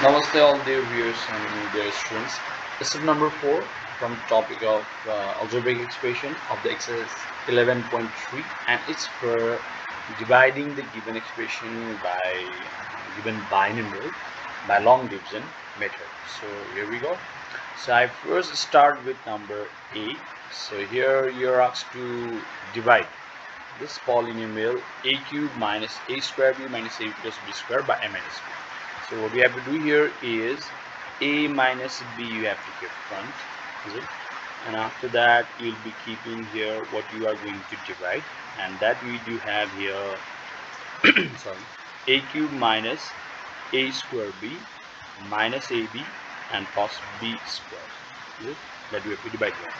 Namaste all dear viewers and dear students. Lesson number 4 from topic of algebraic expression of the exercise 11.3, and it's for dividing the given expression by given binomial by long division method. So here we go. So I first start with number a. So here you're asked to divide this polynomial a cube minus a square b minus a plus b square by m minus b. So what we have to do here is a minus b you have to keep front, is it? And after that you'll be keeping here what you are going to divide, and that we do have here sorry, a cube minus a square b minus ab and plus b square, is it? That we have to divide here.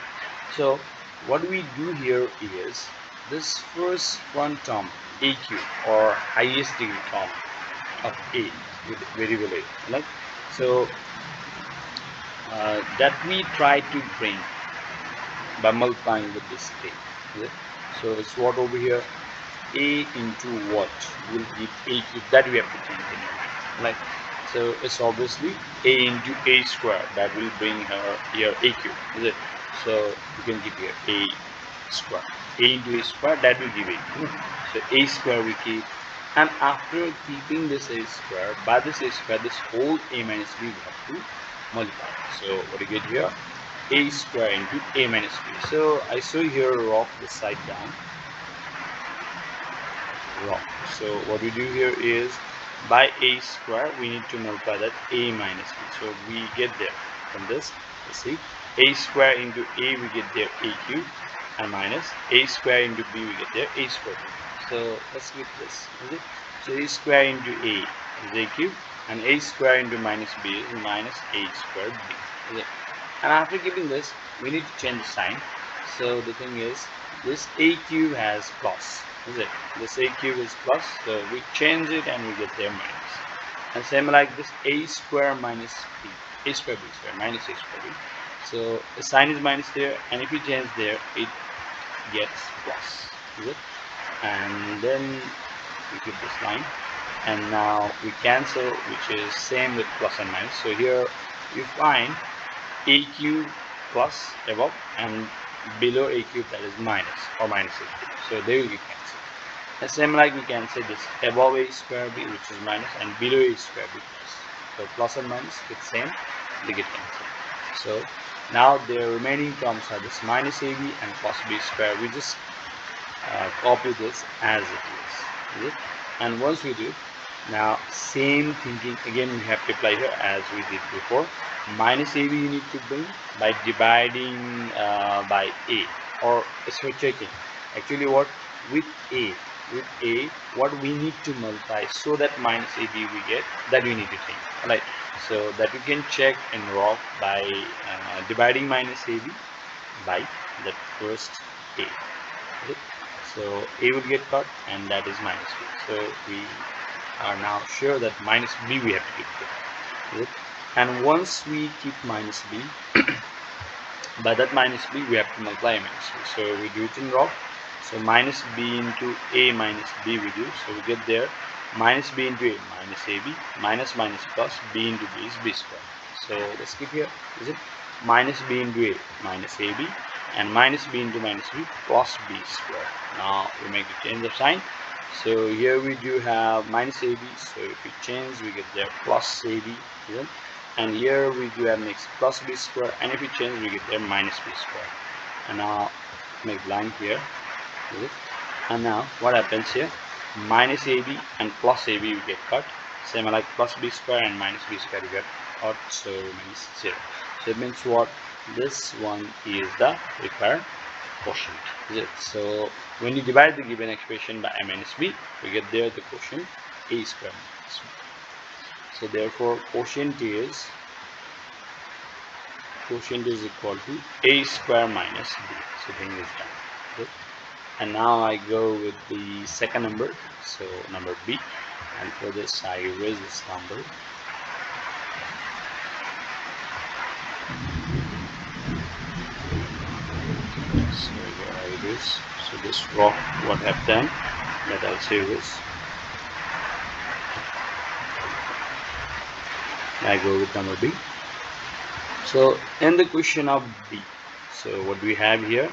So what we do here is this first one term a cube, or highest degree term of a with variable a, like so that we try to bring by multiplying with this a, is it? So it's what over here, a into what will give a cube, that we have to change in your mind, like so it's obviously a into a square, that will bring her here a cube, is it? So you can give here a square, a into a square, that will give a cube. So a square we keep, and after keeping this a square, by this a square, this whole a minus b we have to multiply. So what do you get here? A square into a minus b. So I show here rough this side down, rough. So what we do here is by a square we need to multiply that a minus b. So we get there from this, let's see, a square into a we get there a cube, and minus a square into b we get there a square. So let's get this, is it? So a square into a is a cube, and a square into minus b is minus a square b, is it? And after giving this we need to change the sign. So the thing is, this a cube has plus, is it? This a cube is plus, so we change it and we get there minus. And same like this a square minus b, a square b square minus a square b. So the sign is minus there, and if you change there it gets plus, is it? And then we keep this line, and now we cancel, which is same with plus and minus. So here you find a cube plus above, and below a cube, that is minus or minus a cube. So they will be cancelled. And same like we can say this above a square b, which is minus, and below a square b plus. So plus and minus get same, they get cancelled. So now the remaining terms are this minus ab and plus b square. We just copy this as it is it? And once we do, now same thinking again we have to apply here as we did before. Minus ab you need to bring by dividing by a, or so checking actually what with a what we need to multiply so that minus ab we get, that we need to change, right? So that we can check in raw by dividing minus ab by the first a, right? So a will get cut, and that is minus b. So we are now sure that minus b we have to keep there, right? And once we keep minus b, by that minus b we have to multiply minus b. So we do it in raw. So minus b into a minus b we do. So we get there minus b into a minus ab, minus minus plus b into b is b square. So let's keep here, is it? Minus b into a minus ab, and minus b into minus b plus b square. Now we make the change of sign. So here we do have minus ab, so if we change we get there plus ab, is it? And here we do have next plus b square, and if we change we get there minus b square. And now make line here, is it? And now what happens here, minus ab and plus ab we get cut, same like plus b square and minus b square we get cut, so means 0. So it means what, this one is the required quotient, is it? So when you divide the given expression by a minus b, we get there the quotient a square minus b. So therefore quotient is equal to a square minus b. So thing is done, okay? And now I go with the second number, so number b, and for this I erase this number. So here I erase. So this rock what I have done, that I'll save this. I go with number B. So in the question of B, so what do we have here?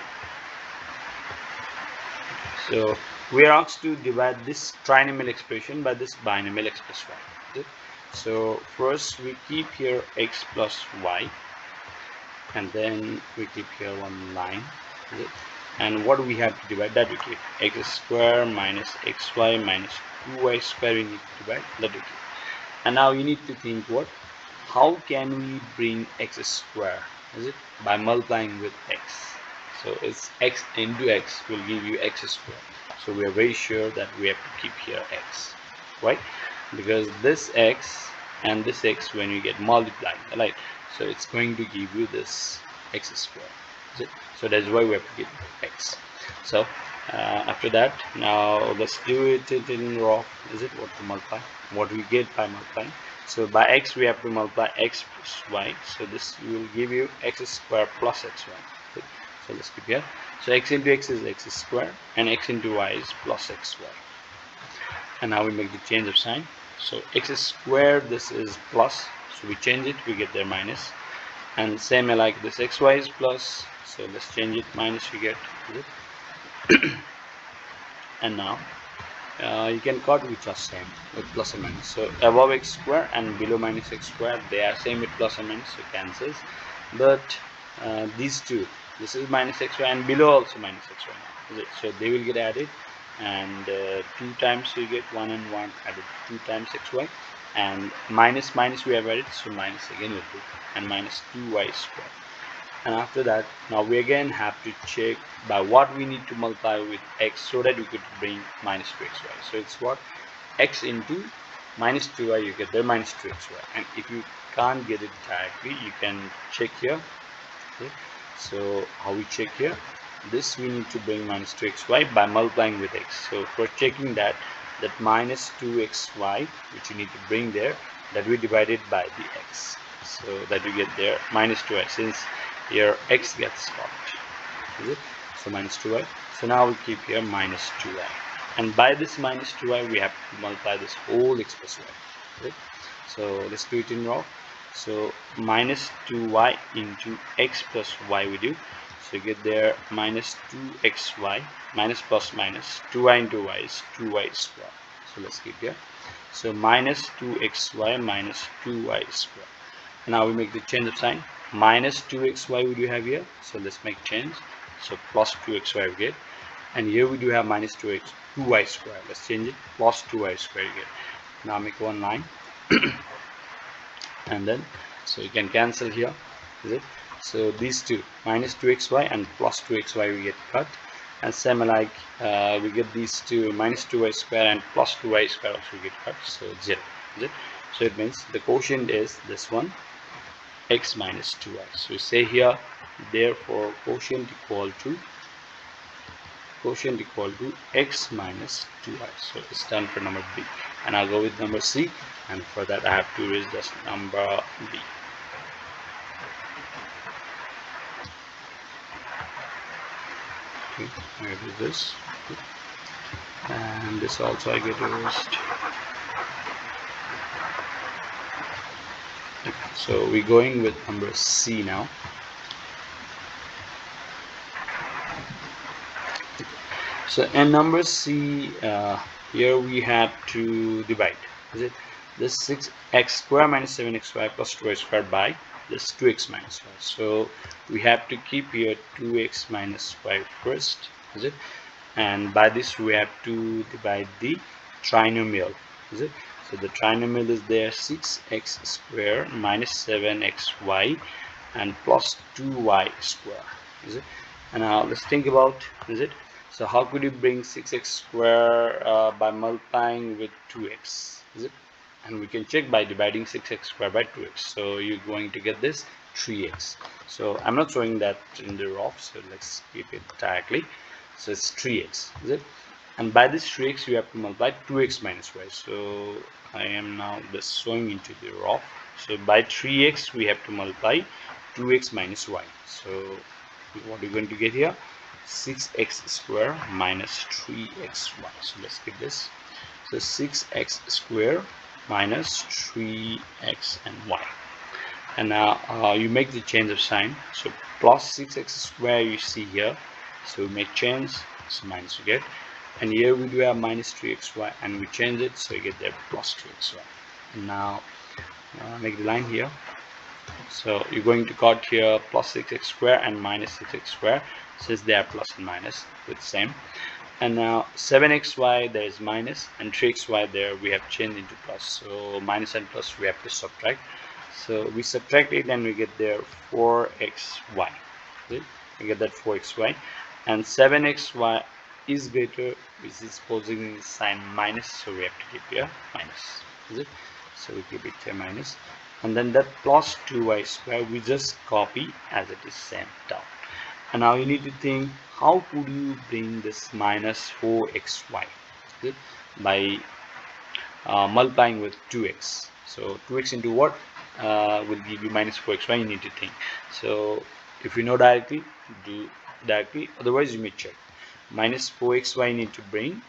So we are asked to divide this trinomial expression by this binomial expression. Okay? So first we keep here x plus y, and then we keep here one line. Okay? And what do we have to divide? That we keep x square minus xy minus 2y square. We need to divide that we keep. And now you need to think what? How can we bring x square? Is it by multiplying with x? So it's x into x will give you x square. So we are very sure that we have to keep here x, right? Because this x and this x, when you get multiplied, right? So it's going to give you this x square. Is it? So that's why we have to keep x. So after that, now let's do it in raw. Is it what to multiply? What we get by multiplying? So by x we have to multiply x plus y. So this will give you x square plus xy. Okay. So let's keep here. So x into x is x square and x into y is plus xy. And now we make the change of sign. So x square, this is plus. So we change it, we get there minus. And same like this xy is plus. So let's change it, minus we get. Is it? And now you can cut which are same with plus and minus. So above x square and below minus x square, they are same with plus and minus, so cancels. But these two, this is minus xy and below also minus xy. So they will get added, and 2 times you get 1 and 1 added 2 times xy, and minus minus we have added, so minus again will do, and minus 2y square. And after that, now we again have to check by what we need to multiply with x so that we could bring minus 2xy. So it's what? X into minus 2y, you get there minus 2xy. And if you can't get it directly, you can check here. Okay. So how we check here? This we need to bring minus 2xy by multiplying with x. So for checking that minus 2xy, which you need to bring there, that we divided by the x. So that we get there minus 2y, since here x gets swapped. Is it? So minus 2y. So now we keep here minus 2y. And by this minus 2y, we have to multiply this whole expression. Okay? So let's do it in raw. So minus 2y into x plus y we do. So you get there minus 2xy minus plus minus 2y into y is 2y square. So let's keep here. So minus 2xy minus 2y square. Now we make the change of sign. Minus 2xy we do have here. So let's make change. So plus 2xy we get. And here we do have minus 2y square. Let's change it. Plus 2y square you get. Now make one line. And then, so you can cancel here. Is it? So these two, minus 2xy and plus 2xy we get cut. And same like we get these two, minus 2y square and plus 2y square also we get cut. So 0. Is it? So it means the quotient is this one, x minus 2y. So we say here, therefore quotient equal to x minus 2y. So it's done for number B. And I'll go with number C, and for that I have to erase this number B. Okay, I do this, and this also I get erased. Okay, so we're going with number C now. So in number C, here we have to divide. Is it this 6x square minus 7xy plus 2y squared by this 2x minus y. So we have to keep here 2x minus y first. Is it? And by this we have to divide the trinomial. Is it? So the trinomial is there 6x square minus 7xy and plus 2y square. Is it? And now let's think about, is it? So how could you bring 6x square by multiplying with 2x? Is it? And we can check by dividing 6x square by 2x. So you're going to get this 3x. So I'm not showing that in the raw, so let's keep it directly. So it's 3x. Is it? And by this 3x you have to multiply 2x minus y. So I am now just showing into the raw. So by 3x we have to multiply 2x minus y. So what are you going to get here? 6x square minus 3xy. So let's keep this. So 6x square minus 3x and y. And now you make the change of sign, so plus 6x square you see here, so we make change, so minus you get, and here we do have minus 3xy, and we change it, so you get there plus 2xy. And now make the line here, so you're going to cut here plus 6x square and minus 6x square, since they are plus and minus, it's same. And now 7xy there is minus, and 3xy there we have changed into plus, so minus and plus we have to subtract, so we subtract it and we get there 4xy. We get that 4xy, and 7xy is greater, which is posing sign minus, so we have to keep here minus, is it? So we keep it here minus, and then that plus 2y square we just copy as it is same down. And now you need to think, how could you bring this minus 4xy by multiplying with 2x. So 2x into what will give you minus 4xy, you need to think. So if you know directly, do directly, otherwise you may check. Minus 4xy you need to bring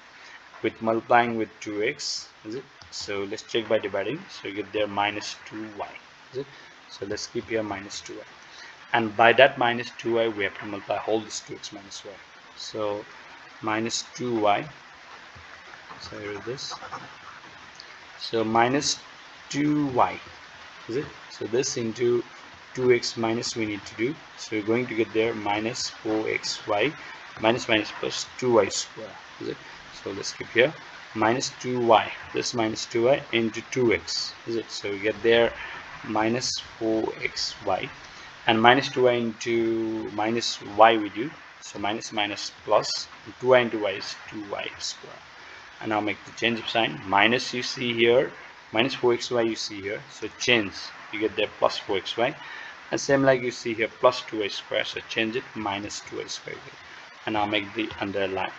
with multiplying with 2x, is it? So let's check by dividing, so you get there minus 2y, is it? So let's keep here minus 2y, and by that minus 2y we have to multiply whole this 2x minus y, so minus 2y, so here is this, so minus 2y, is it? So this into 2x minus we need to do, so we're going to get there minus 4xy minus minus plus 2y square, is it? So let's keep here minus 2y, this minus 2y into 2x, is it? So we get there minus 4xy, and minus 2y into minus y we do, so minus minus plus, 2y into y is 2y square. And now make the change of sign, minus you see here, minus 4xy you see here, so change, you get there plus 4xy, and same like you see here plus 2y square, so change it minus 2y square. And now make the underline,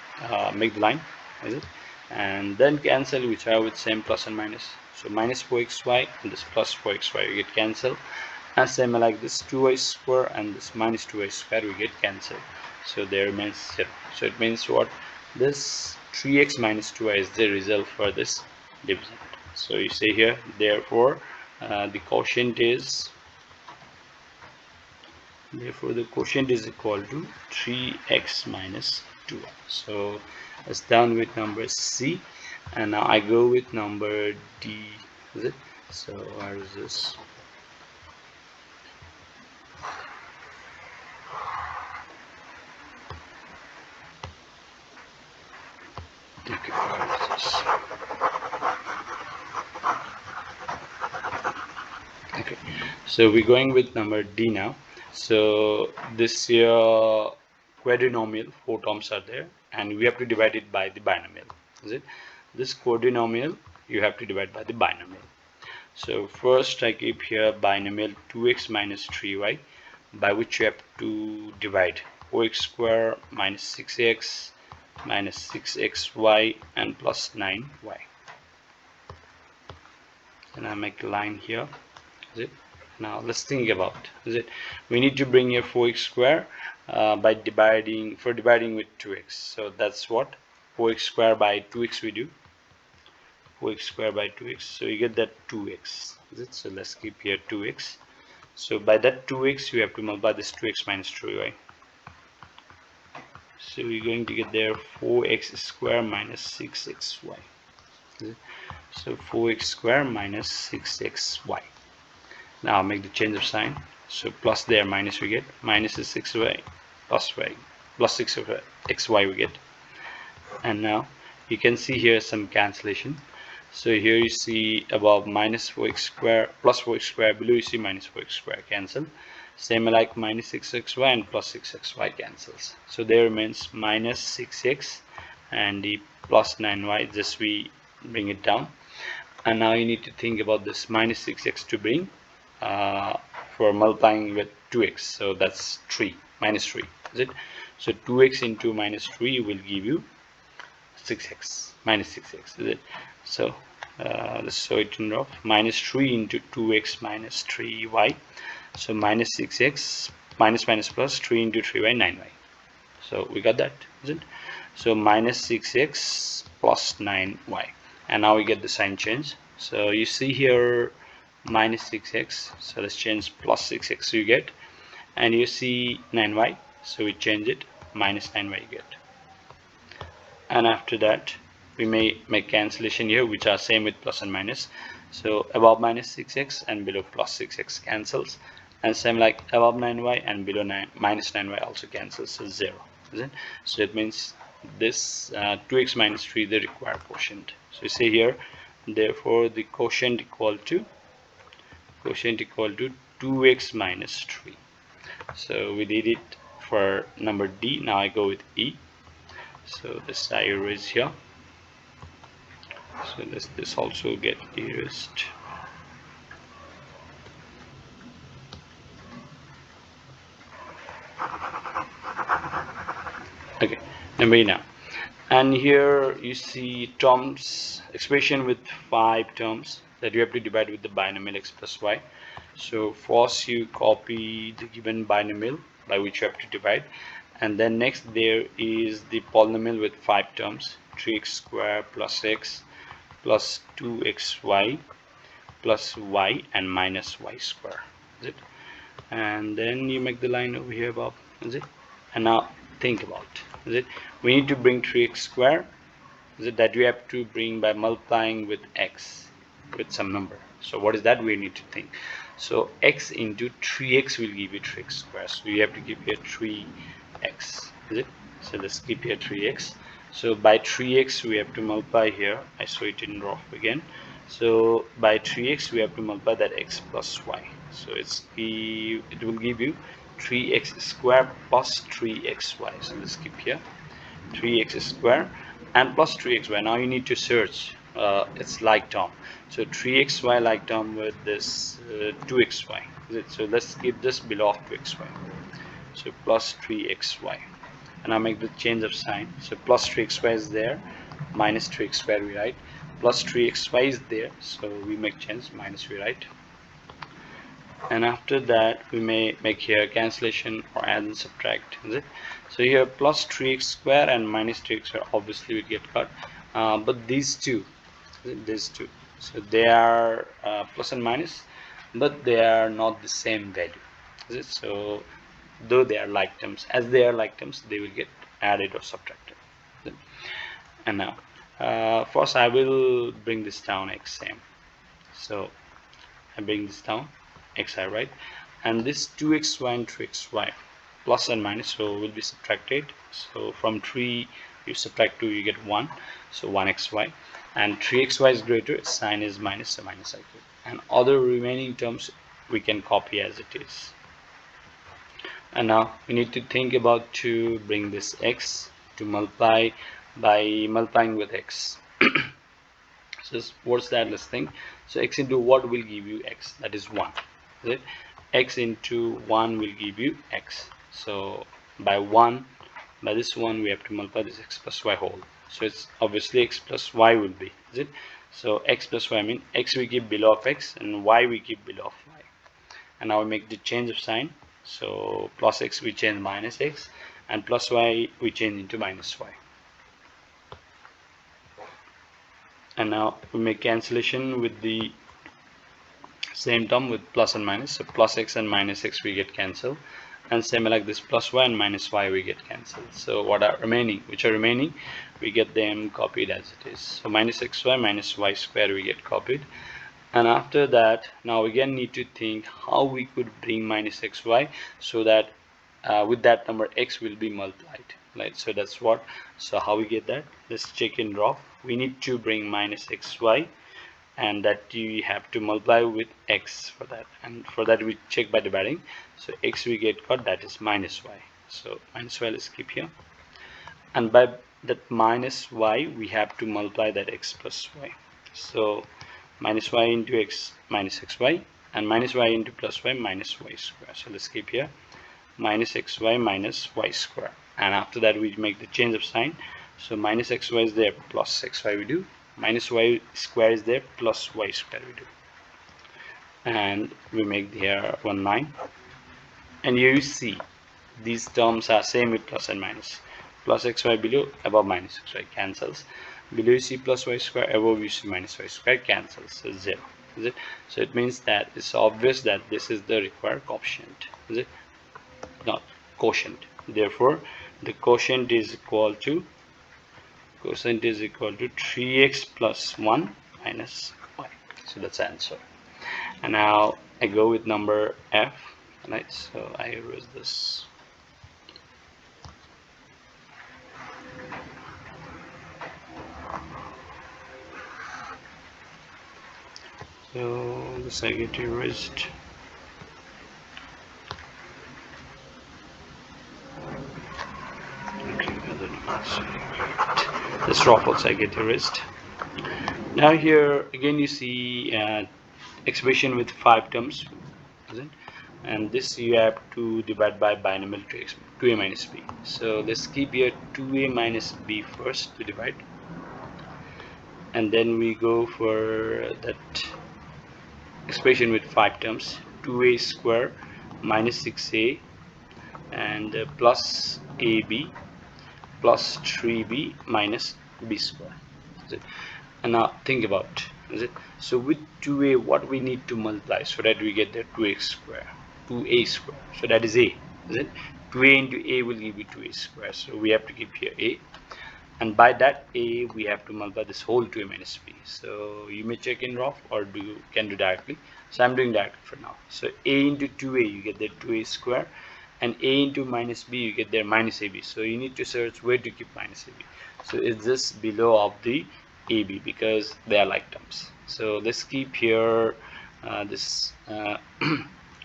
make the line, is it? And then cancel which are with same plus and minus, so minus 4xy and this plus 4xy you get cancel, and same like this 2y square and this minus 2y square we get cancelled, so there remains 0. So it means what, this 3x minus 2y is the result for this division. So you say here, therefore the quotient is equal to 3x minus 2y. So it's done with number C, and now I go with number D, is it? So where is this? Okay, where is this? Okay, so we're going with number D now. So this here quadrinomial, 4 terms are there, and we have to divide it by the binomial, is it? This quadrinomial you have to divide by the binomial. So first I keep here binomial 2x minus 3y, by which you have to divide 4x square minus 6x minus 6xy and plus 9y. And I make a line here, is it? Now let's think about, is it, we need to bring here 4x square by dividing with 2x, so that's what, 4x square by 2x we do, 4x square by 2x, so you get that 2x, is it? So let's keep here 2x, so by that 2x you have to multiply this 2x minus 3y, so you're going to get there 4x square minus 6xy, is it? So 4x square minus 6xy. Now make the change of sign, so plus there minus we get, minus is 6y plus y plus 6xy we get, and now you can see here some cancellation. So here you see above minus 4x square plus 4x square, below you see minus 4x square cancel, same like minus 6xy and plus 6xy cancels, so there remains minus 6x and the plus 9y, just we bring it down. And now you need to think about this minus 6x to bring for multiplying with 2x, so that's 3 minus 3, is it? So 2x into minus 3 will give you 6x minus 6x, is it? So let's show it in rough, minus 3 into 2x minus 3y, so minus 6x minus minus plus 3 into 3y 9y, so we got that, is it? So minus 6x plus 9y, and now we get the sign change, So you see here minus 6x, so let's change plus 6x you get, and you see 9y, so we change it, minus 9y you get. And after that we may make cancellation here, which are same with plus and minus. So above minus 6x and below plus 6x cancels, and same like above 9y and below minus 9y also cancels, so 0, isn't it? So it means this 2x minus 3 the required quotient. So you see here, therefore the quotient equal to 2x minus 3. So we did it for number D. Now I go with E. So this I erase here. So this also get erased. Okay, number E now. And here you see terms, expression with 5 terms that you have to divide with the binomial x plus y. So first you copy the given binomial by which you have to divide, and then next there is the polynomial with 5 terms, 3x square plus x plus 2xy plus y and minus y square, is it? And then you make the line over here above, is it? And now think about, is it, we need to bring 3x square, is it, that we have to bring by multiplying with x with some number. So what is that we need to think? So x into 3x will give you 3x square, so you have to give here 3x, is it? So let's keep here 3x. So by 3x we have to multiply here, I saw it in rough again. So by 3x we have to multiply that x plus y, so it will give you 3x square plus 3xy. So let's keep here 3x square and plus 3xy. Now you need to search its like term. So 3xy like term with this 2xy. So let's keep this below 2xy. So plus 3xy. And I make the change of sign. So plus 3xy is there, minus 3x square we write, plus 3xy is there, so we make change, minus we write. And after that we may make here cancellation or add and subtract, is it? So here plus 3x square and minus 3x square obviously will get cut, but these two, so they are plus and minus, but they are not the same value, is it? So though they are like terms, as they are like terms, they will get added or subtracted. And now first I will bring this down x same. So I bring this down xi, right? And this 2xy and 3xy plus and minus, so will be subtracted. So from 3 you subtract 2 you get 1, so 1xy, and 3xy is greater, sign is minus, so minus I. And other remaining terms we can copy as it is. And now we need to think about to bring this x to multiply by multiplying with x. So what's that? Let's think. So x into what will give you x? That is 1. Is it? X into 1 will give you x. So by this 1 we have to multiply this x plus y whole. So it's obviously x plus y will be, is it? So x plus y, I mean x we keep below of x and y we keep below of y. And now we make the change of sign. So plus x we change minus x, and plus y we change into minus y. And now we make cancellation with the same term with plus and minus. So plus x and minus x we get cancelled, and same like this plus y and minus y we get cancelled. So what are remaining, which are remaining, we get them copied as it is. So minus xy minus y square we get copied. And after that, now again need to think how we could bring minus xy so that with that number x will be multiplied, right? So that's what. So how we get that? Let's check in raw. We need to bring minus xy, and that you have to multiply with x for that, and for that we check by dividing. So x we get cut, that is minus y. So minus y, let's keep here, and by that minus y we have to multiply that x plus y. So minus y into x minus xy, and minus y into plus y minus y square. So let's keep here minus xy minus y square, and after that we make the change of sign. So minus xy is there, plus xy we do, minus y square is there, plus y square we do, and we make here 1 9. And here you see these terms are same with plus and minus. Plus xy below, above minus xy cancels, below you see plus y square, above you see minus y square, cancels, so 0. Is it? So it means that it's obvious that this is the required coefficient. Is it? Not quotient. Therefore, the quotient is equal to 3x plus 1 minus y. So that's the answer. And now I go with number F. Right, so I erase this. So this I get erased. This drop also I get erased. Now here again you see expression with 5 terms, isn't it? And this you have to divide by binomial to 2a minus b. So let's keep here 2a minus b first to divide, and then we go for that expression with 5 terms, 2a square minus 6a and plus ab plus 3b minus b square. And now think about, is it? So with 2a, what we need to multiply so that we get the 2a square. So that is a, is it? 2a into a will give you 2a square. So we have to keep here a, and by that a we have to multiply this whole 2a minus b. So you may check in rough or can do directly. So I'm doing directly for now. So a into 2a you get the 2a square, and a into minus b you get there minus ab. So you need to search where to keep minus ab. So is this below of the ab because they are like terms. So let's keep here this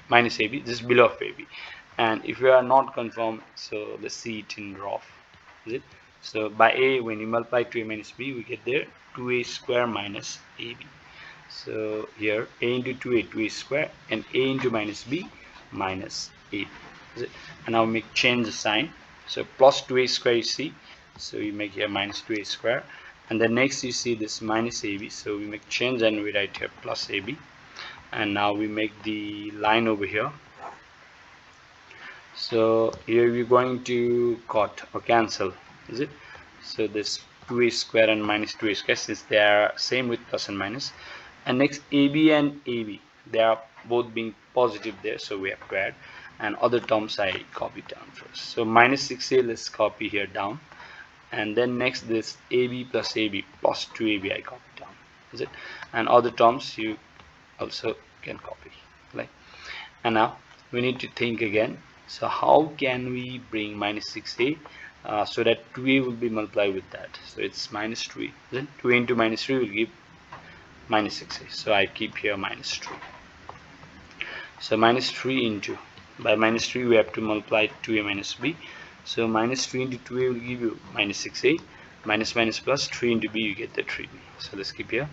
minus ab, this is below of ab. And if you are not confirmed, so let's see it in rough, is it? So by a, when you multiply 2a minus b, we get there 2a square minus ab. So here a into 2a, 2a square, and a into minus b minus ab. Is it? And now make change the sign. So plus 2a square you see. So you make here minus 2a square. And then next you see this minus ab. So we make change and we write here plus ab. And now we make the line over here. So here we're going to cut or cancel, is it? So this 2a square and minus 2a square, since they are same with plus and minus. And next ab and ab, they are both being positive there, so we have to add. And other terms I copy down first. So minus 6a, let's copy here down. And then next this ab plus ab plus 2ab I copy down, is it? And other terms you also can copy, like. And now we need to think again. So how can we bring minus 6a so that 2a will be multiplied with that? So it's minus 3. Then 2a into minus 3 will give minus 6a. So I keep here minus 3. So minus 3 into, by minus 3 we have to multiply 2a minus b. So minus 3 into 2a will give you minus 6a. Minus minus plus 3 into b, you get the 3b. So let's keep here.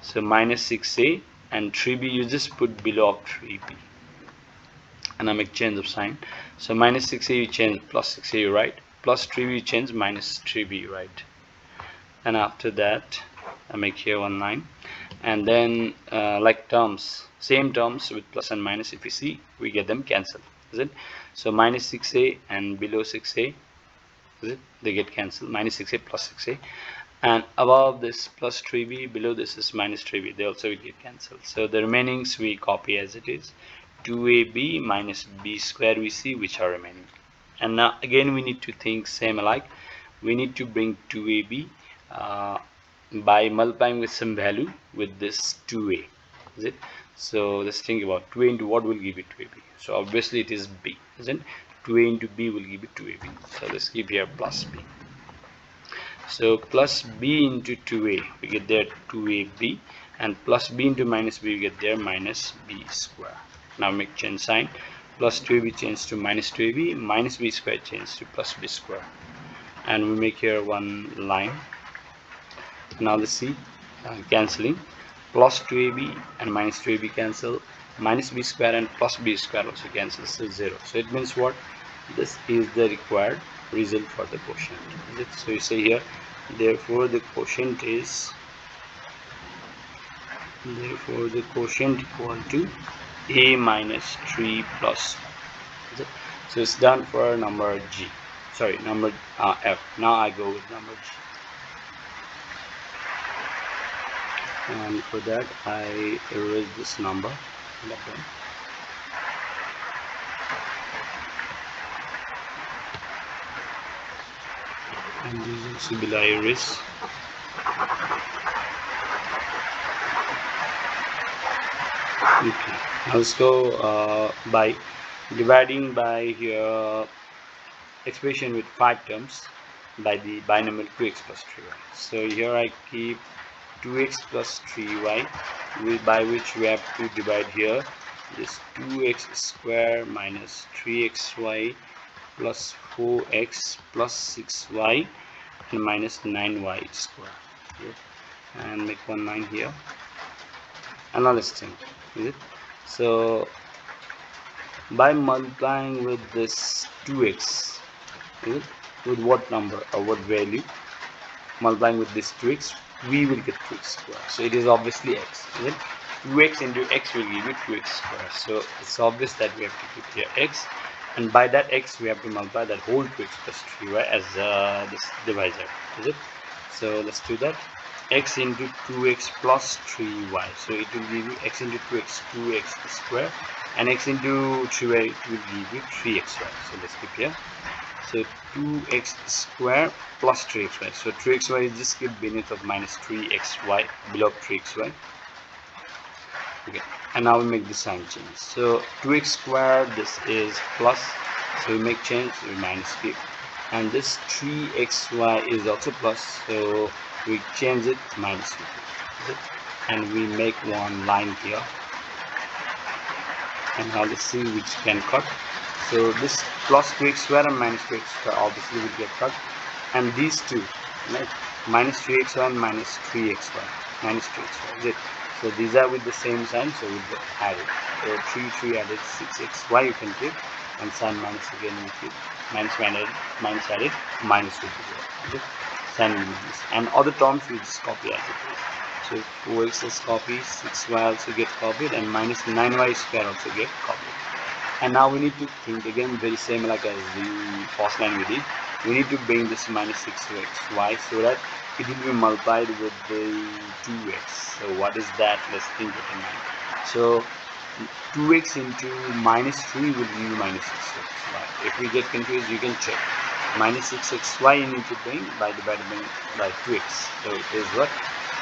So minus 6a and 3b, you just put below of 3b. And I make change of sign. So minus 6a you change plus 6a you write, plus 3b you change minus 3b you write. And after that I make here one line. And then like terms, same terms with plus and minus, if you see we get them cancelled, is it? So minus 6a and below 6a, is it? They get cancelled, minus 6a plus 6a. And above this plus 3b, below this is minus 3b, they also will get cancelled. So the remainings we copy as it is. 2ab minus b square we see which are remaining. And now again we need to think same alike. We need to bring 2ab by multiplying with some value with this 2a, is it? So let's think about 2a into what will give you 2ab. So obviously it is b, isn't it? 2a into b will give you 2ab. So let's keep here plus b. So plus b into 2a, we get there 2ab, and plus b into minus b, we get there minus b square. Now make change sign. Plus 2ab change to minus 2ab, minus b square change to plus b square. And we make here one line. Now let's see, cancelling. Plus 2ab and minus 2ab cancel. Minus b square and plus b square also cancel, so 0. So it means what? This is the required result for the quotient. So you say here, therefore the quotient is, equal to a minus 3 plus 1. So it's done for number G. Sorry, number F. Now I go with number G. and for that I erase this number. And this also will erase. Okay, now let's go by dividing by here expression with 5 terms by the binomial 2x plus 3y. So here I keep 2x plus 3y, by which we have to divide here this 2x square minus 3xy plus 4x plus 6y and minus 9y square. Okay. And make one line here. Another thing, is it? So by multiplying with this 2x, is it, with what number or what value? Multiplying with this 2x, we will get 2x square. So it is obviously x, is it? 2x into x will give you 2x square. So it's obvious that we have to keep here x, and by that x we have to multiply that whole 2x plus 3y as this divisor, is it? So let's do that. X into 2x plus 3y, so it will give you x into 2x 2x square, and x into 3y it will give you 3xy. So let's keep here. So 2x square plus 3xy. So 3xy is just keep beneath of minus 3xy, below 3xy. Okay, and now we make the sign change. So 2x square, this is plus, so we make change, we minus keep, and this 3xy is also plus, so we change it minus 2, and we make one line here. And now let's see which can cut. So this plus 2x square and minus 2x square obviously will get cut, and these two, right, minus 3xy and minus 3xy, minus 3xy, is it? So these are with the same sign, so we'll get added. So 3 added, 6xy you can keep, and sign minus again we keep, minus added, minus 2 is it? Sign minus, and other terms we just copy as it is. So 4x is copied, 6y also get copied, and minus 9y square also get copied. And now we need to think again very same like as the first line we did. We need to bring this minus 6xy so that it will be multiplied with the 2x. So what is that? Let's think it in mind. So 2x into minus 3 will give you minus 6xy. If we get confused, you can check. Minus 6xy you need to bring by dividing by 2x. So it is what?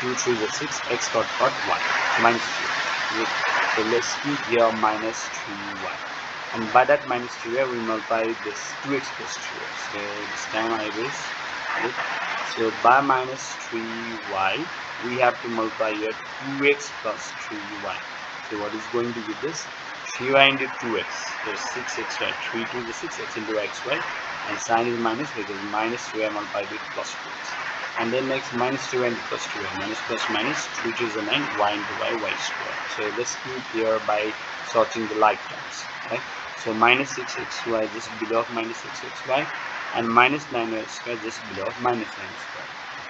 2 3 is 6, x dot 1 minus 3. So let's keep here minus 3y. And by that minus 3y we multiply this 2x plus 3y. So this time I erase it. So by minus 3y we have to multiply here 2x plus 3y. So what is going to be this? 3y into 2x. So 6xy. 3 to the 6x into xy. And sign is minus because minus 3y multiplied with plus 2x. And then next minus 3y into plus 3y. Minus plus minus, 3 to the 9, y into y square. So let's keep here by sorting the like terms. Right? So minus 6xy just below of minus 6xy, and minus 9y square just below of minus 9 square.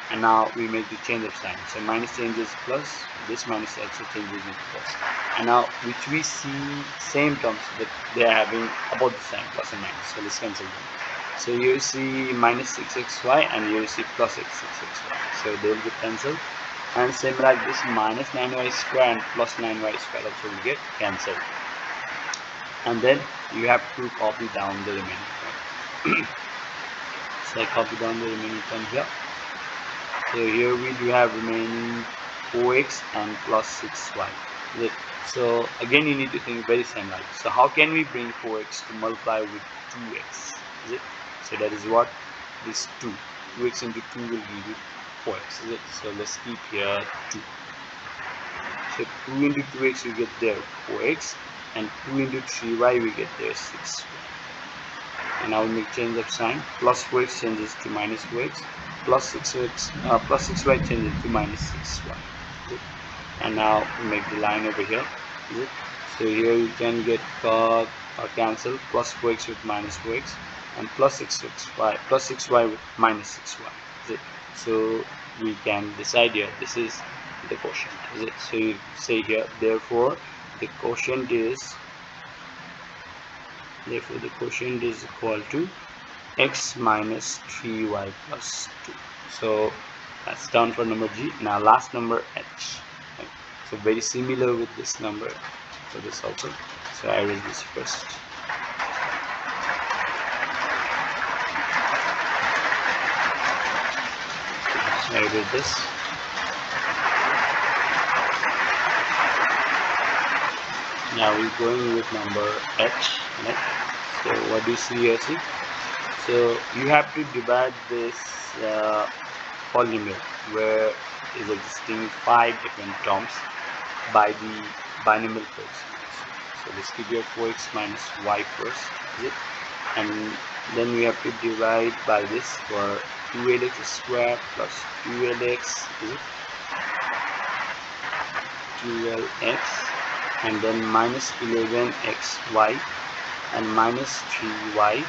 And now we make the change of sign. So minus changes plus, this minus also changes into plus. And now which we see same terms that they are having about the sign, plus and minus. So let's cancel them. So you see minus 6xy and you see plus 6xy. So they will get cancelled. And same like this, minus 9y square and plus 9y square also will get cancelled. And then you have to copy down the remaining term. So I copy down the remaining term here. So here we do have remaining 4x and plus 6y. So again you need to think very same like. So how can we bring 4x to multiply with 2x? Is it? So that is what this 2x into 2 will give you 4x, is it? So let's keep here 2. So 2 into 2x we get there 4x, and 2 into 3y we get there 6y. And now we make change of sign. Plus 4x changes to minus 4x, plus 6y changes to minus 6y. And now we make the line over here, is it? So here you can get cut or cancel plus 4x with minus 4x, and plus 6y with minus 6y, is it? So we can decide here this is the quotient, is it? So you say here therefore the quotient is equal to x minus 3y plus 2. So that's done for number G. Now last number H. So very similar with this number for this also. So I erase this first. So I erase this. Now we're going with number h. Right? So what do you see here? See, so you have to divide this polynomial where is existing 5 different terms by the binomial coefficients. So let's keep your 4x minus y first, is it? And then we have to divide by this for 2lx square plus 2lx, is it? 12x, and then minus 11xy and minus 3y,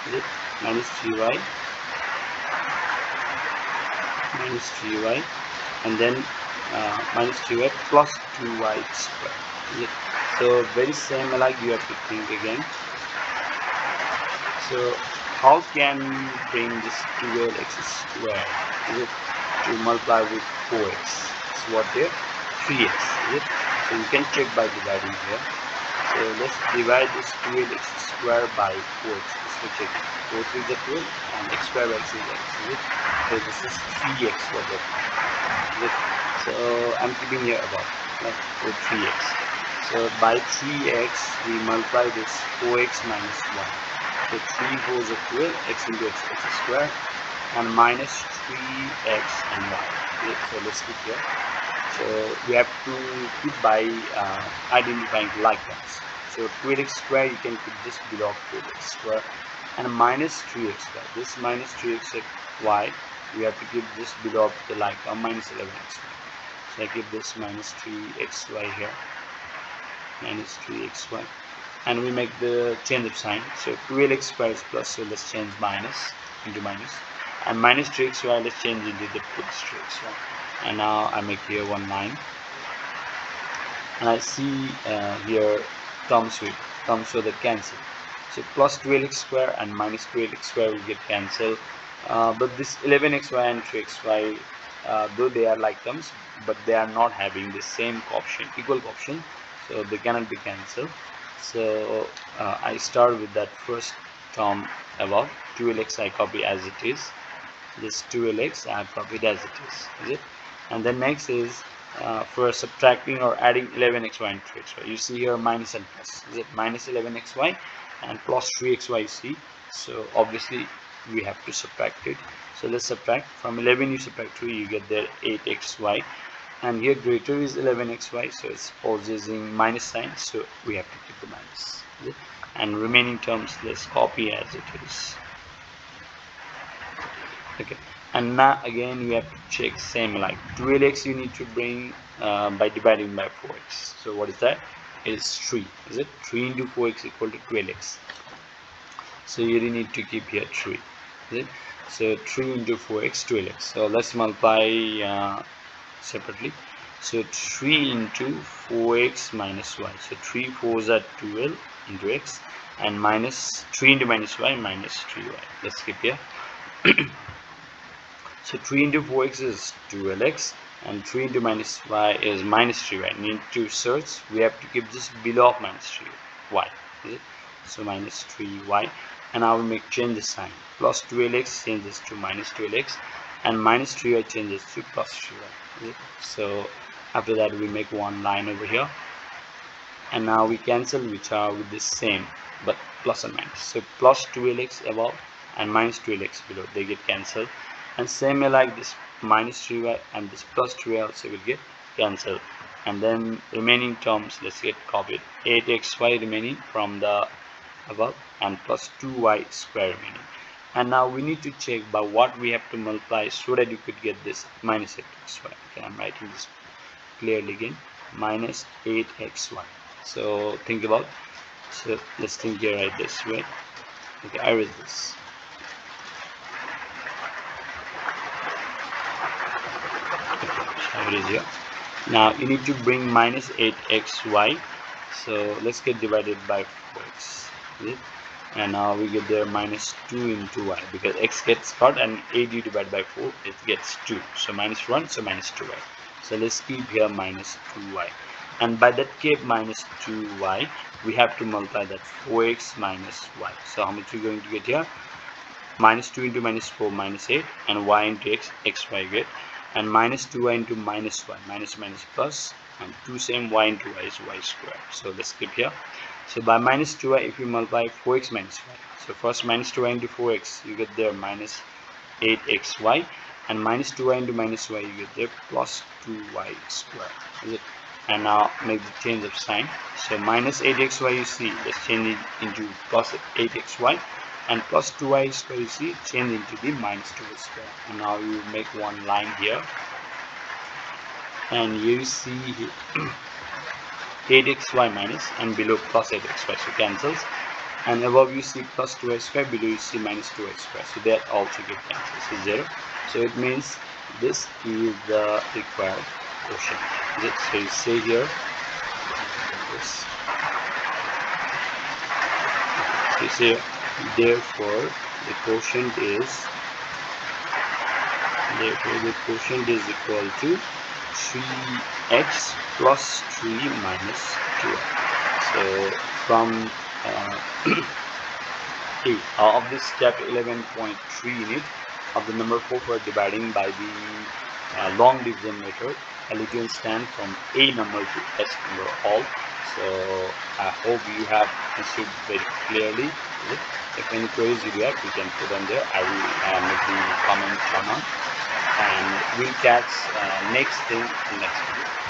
is it? Minus 3y, and then minus 3y plus 2y square, is it? So very same like you have to think again. So how can we bring this 12x square, is it, to multiply with 4x? So what here? 3x, is it? So you can check by dividing here. So let's divide this 12x square by 4x. So check it. 4 3 is 12 and x square by x is x, is it? So this is 3x for that, is it? So I'm keeping here above, right? So 3x. So by 3x we multiply this 4x minus 1. So 3 4s are 12, x into x square, and minus 3x and y. Okay, so let's keep here. So we have to keep by identifying like terms. So 12x square you can keep this below 12x square, and minus 3x square. This minus 3x y we have to keep this below the like term minus 11x. So I keep this minus 3xy here, minus 3xy. And we make the change of sign. So 12x square is plus, so let's change minus into minus, and minus 3xy let's change into the plus 3xy. And now I make here 1 line, and I see here terms so that cancel. So plus 12x square and minus 12x square will get cancelled, but this 11xy and 3xy, though they are like terms, but they are not having the same coefficient, equal coefficient, so they cannot be cancelled. So I start with that first term above, 12x I copy as it is, this 12x I have copied as it is it? And then next is for subtracting or adding 11xy and 3xy. You see here minus and plus, is it? Minus 11xy and plus 3xy, see? So obviously we have to subtract it. So let's subtract. From 11 you subtract 3, you get there 8xy, and here greater is 11xy, so it's possessing minus sign, so we have to keep the minus, and remaining terms let's copy as it is. Okay, and now again we have to check same like 12x you need to bring by dividing by 4x. So what is that? It is 3, is it? 3 into 4x equal to 12x. So you really need to keep here 3, is it? So 3 into 4x, 12x. So let's multiply separately. So 3 into 4x minus y. So 3 4s are 12 into x, and minus 3 into minus y minus 3y. Let's keep here. So 3 into 4x is 12x, and 3 into minus y is minus 3y. Need to search. We have to keep this below of minus 3y. Is it? So minus 3y, and I will make change the sign. Plus 12x changes to minus 12x, and minus 3y changes to plus 3y. So after that we make one line over here, and now we cancel which are with the same but plus and minus. So plus 12x above and minus 12x below, they get cancelled, and same like this minus 3y and this plus 3y also will get cancelled, and then remaining terms let's get copied. 8xy remaining from the above, and plus 2y square remaining. And now we need to check by what we have to multiply so that you could get this minus 8xy. Okay, I'm writing this clearly again, minus 8xy. So think about, so let's think here right this way. Okay, I erase this. Okay, I erase here. Now you need to bring minus 8xy, so let's get divided by 4x, and now we get there minus 2 into y, because x gets cut and 8 divided by 4 it gets 2, so minus 1, so minus 2y. So let's keep here minus 2y, and by that keep minus 2y, we have to multiply that 4x minus y. So how much we're going to get here? Minus 2 into minus 4 minus 8, and y into x, xy get, and minus 2y into minus y, minus minus plus, and 2 same y into y is y square. So let's skip here. So by minus 2y, if you multiply 4x minus y, so first minus 2y into 4x, you get there minus 8xy, and minus 2y into minus y, you get there plus 2y square. Is it? And now make the change of sign. So minus 8xy, you see, let's change it into plus 8xy, and plus 2y square, you see, change into the minus 2y square. And now you make one line here, and you see 8xy minus, and below plus 8xy, so cancels, and above you see plus 2y square, below you see minus 2y square, so that also get cancelled, so 0. So it means this is the required quotient. So you say here this, you say therefore the quotient is equal to 3x plus 3 minus 2. So from of this step 11.3 unit of the number 4 for dividing by the long division method, LET will stand from A number to S number all. So I hope you have understood very clearly. If any queries you have, you can put on there. I will make the comment on, and we'll catch next thing in next video.